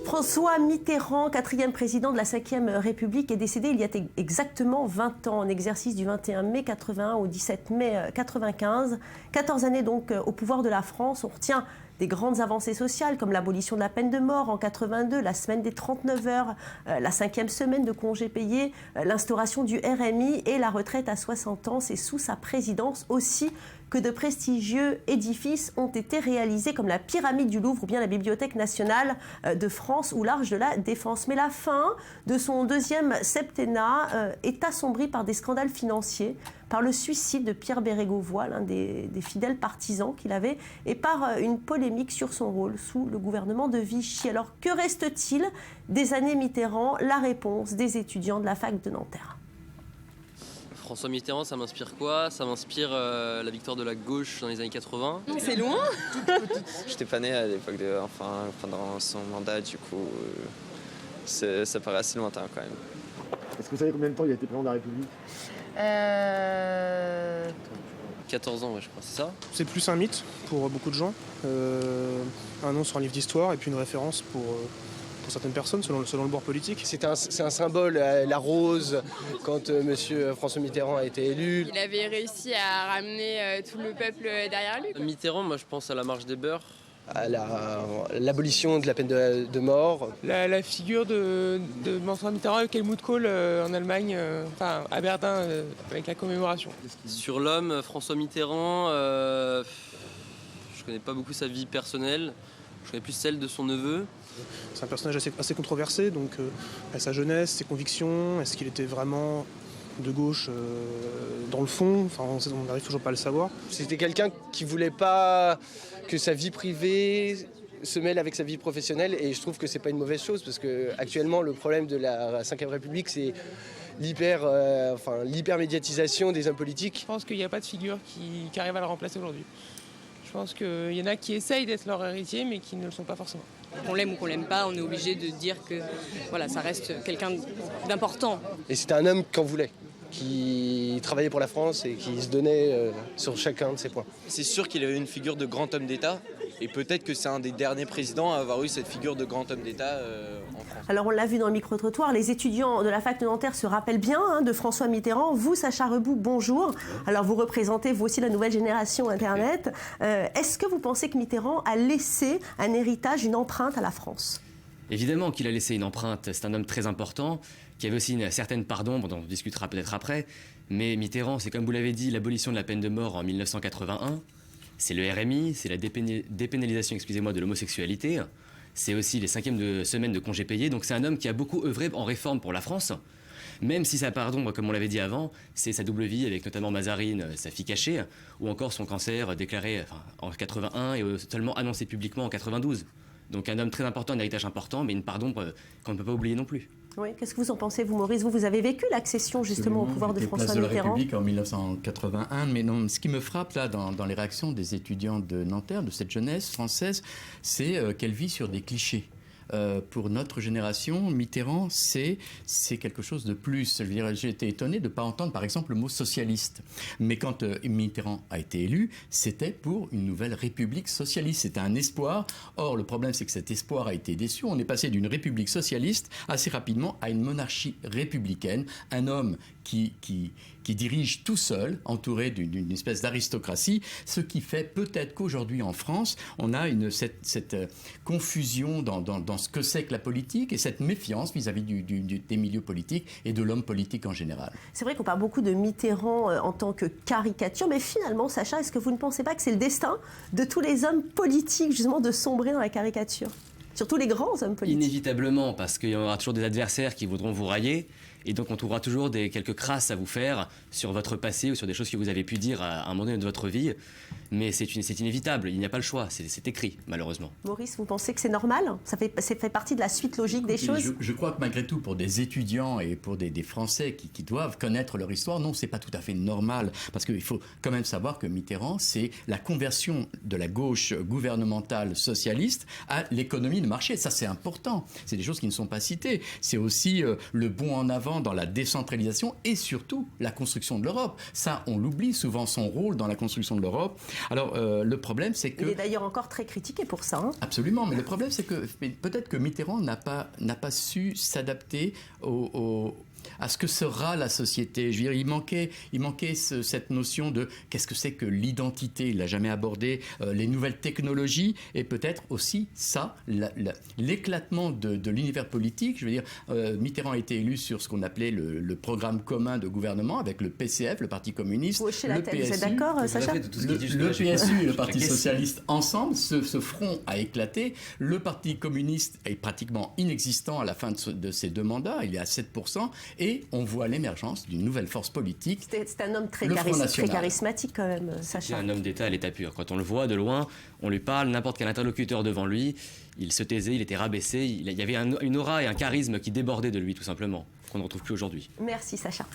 François Mitterrand, 4e président de la 5e République, est décédé il y a exactement 20 ans, en exercice du 21 mai 81 au 17 mai 95. 14 années donc au pouvoir de la France. On retient des grandes avancées sociales comme l'abolition de la peine de mort en 82, la semaine des 39 heures, la 5e semaine de congés payés, l'instauration du RMI et la retraite à 60 ans. C'est sous sa présidence aussi que de prestigieux édifices ont été réalisés comme la pyramide du Louvre ou bien la Bibliothèque nationale de France ou l'Arche de la Défense. Mais la fin de son deuxième septennat est assombrie par des scandales financiers, par le suicide de Pierre Bérégovoy, l'un des fidèles partisans qu'il avait, et par une polémique sur son rôle sous le gouvernement de Vichy. Alors que reste-t-il des années Mitterrand? La réponse des étudiants de la fac de Nanterre. François Mitterrand, ça m'inspire quoi? Ça m'inspire la victoire de la gauche dans les années 80. C'est loin. J'étais pas né à l'époque pendant son mandat, du coup, ça paraît assez lointain quand même. Est-ce que vous savez combien de temps il a été président de la République? 14 ans, ouais, je crois, c'est ça? C'est plus un mythe pour beaucoup de gens, un nom sur un livre d'histoire et puis une référence pour certaines personnes selon le bord politique. C'est un symbole, la rose, quand M. François Mitterrand a été élu. Il avait réussi à ramener tout le peuple derrière lui. Mitterrand, moi je pense à la marche des beurs. À l'abolition de la peine de mort. La figure de François Mitterrand avec Helmut Kohl en Allemagne, à Berlin, avec la commémoration. Sur l'homme, François Mitterrand, je connais pas beaucoup sa vie personnelle, je connais plus celle de son neveu. C'est un personnage assez controversé, donc sa jeunesse, ses convictions, est-ce qu'il était vraiment de gauche dans le fond, on n'arrive toujours pas à le savoir. C'était quelqu'un qui voulait pas que sa vie privée se mêle avec sa vie professionnelle, et je trouve que c'est pas une mauvaise chose, parce que actuellement le problème de la 5e République, c'est l'hyper-médiatisation des hommes politiques. Je pense qu'il n'y a pas de figure qui arrive à le remplacer aujourd'hui. Je pense qu'il y en a qui essayent d'être leur héritier, mais qui ne le sont pas forcément. Qu'on l'aime ou qu'on l'aime pas, on est obligé de dire que voilà, ça reste quelqu'un d'important. Et c'était un homme qu'en voulait, qui travaillait pour la France et qui se donnait sur chacun de ses points. C'est sûr qu'il avait une figure de grand homme d'État, et peut-être que c'est un des derniers présidents à avoir eu cette figure de grand homme d'État en France. Alors on l'a vu dans le micro-trottoir, les étudiants de la fac de Nanterre se rappellent bien de François Mitterrand. Vous, Sacha Reboux, bonjour. Alors vous représentez vous aussi la nouvelle génération Internet. Est-ce que vous pensez que Mitterrand a laissé un héritage, une empreinte à la France ? Évidemment qu'il a laissé une empreinte, c'est un homme très important, qui avait aussi une certaine part d'ombre, dont on discutera peut-être après, mais Mitterrand, c'est comme vous l'avez dit, l'abolition de la peine de mort en 1981, c'est le RMI, c'est la dépénalisation de l'homosexualité, c'est aussi les 5e semaines de congés payés, donc c'est un homme qui a beaucoup œuvré en réforme pour la France, même si sa part d'ombre, comme on l'avait dit avant, c'est sa double vie avec notamment Mazarine, sa fille cachée, ou encore son cancer déclaré en 81 et seulement annoncé publiquement en 92. Donc un homme très important, un héritage important, mais une part d'ombre qu'on ne peut pas oublier non plus. Oui, qu'est-ce que vous en pensez, vous, Maurice? Vous avez vécu l'accession justement au pouvoir de François Mitterrand. Place de la République en 1981, mais non, ce qui me frappe là dans les réactions des étudiants de Nanterre, de cette jeunesse française, c'est qu'elle vit sur des clichés. Pour notre génération, Mitterrand, c'est quelque chose de plus. J'ai été étonné de ne pas entendre, par exemple, le mot socialiste. Mais quand Mitterrand a été élu, c'était pour une nouvelle république socialiste. C'était un espoir. Or, le problème, c'est que cet espoir a été déçu. On est passé d'une république socialiste assez rapidement à une monarchie républicaine. Un homme qui dirige tout seul, entouré d'une espèce d'aristocratie, ce qui fait peut-être qu'aujourd'hui en France, on a cette confusion dans ce que c'est que la politique et cette méfiance vis-à-vis des milieux politiques et de l'homme politique en général. C'est vrai qu'on parle beaucoup de Mitterrand en tant que caricature, mais finalement, Sacha, est-ce que vous ne pensez pas que c'est le destin de tous les hommes politiques, justement, de sombrer dans la caricature ? Surtout les grands hommes politiques. Inévitablement, parce qu'il y aura toujours des adversaires qui voudront vous railler, et donc on trouvera toujours quelques crasses à vous faire sur votre passé ou sur des choses que vous avez pu dire à un moment donné de votre vie. Mais c'est inévitable, il n'y a pas le choix, c'est écrit, malheureusement. Maurice, vous pensez que c'est normal ? Ça fait partie de la suite logique des choses ? Je crois que malgré tout, pour des étudiants et pour des Français qui doivent connaître leur histoire, non, c'est pas tout à fait normal. Parce qu'il faut quand même savoir que Mitterrand, c'est la conversion de la gauche gouvernementale socialiste à l'économie de marché. Ça, c'est important. C'est des choses qui ne sont pas citées. C'est aussi le bond en avant avant dans la décentralisation et surtout la construction de l'Europe. Ça, on l'oublie souvent, son rôle dans la construction de l'Europe. Alors, le problème, c'est que... Il est d'ailleurs encore très critiqué pour ça. Hein. Absolument, mais le problème, c'est que peut-être que Mitterrand n'a pas su s'adapter à ce que sera la société. Je veux dire, il manquait cette notion de qu'est-ce que c'est que l'identité. Il l'a jamais abordé. Les nouvelles technologies et peut-être aussi ça, l'éclatement de l'univers politique. Je veux dire, Mitterrand a été élu sur ce qu'on appelait le programme commun de gouvernement avec le PCF, le Parti communiste, le PSU. Vous êtes d'accord, Sacha ? Le PSU et le Parti socialiste ensemble, ce front a éclaté. Le Parti communiste est pratiquement inexistant à la fin de ses 2 mandats. Il est à 7%. Et on voit l'émergence d'une nouvelle force politique. C'est un homme très charismatique quand même, Sacha. C'est un homme d'État à l'état pur. Quand on le voit de loin, on lui parle, n'importe quel interlocuteur devant lui, il se taisait, il était rabaissé, il y avait une aura et un charisme qui débordaient de lui tout simplement, qu'on ne retrouve plus aujourd'hui. Merci Sacha.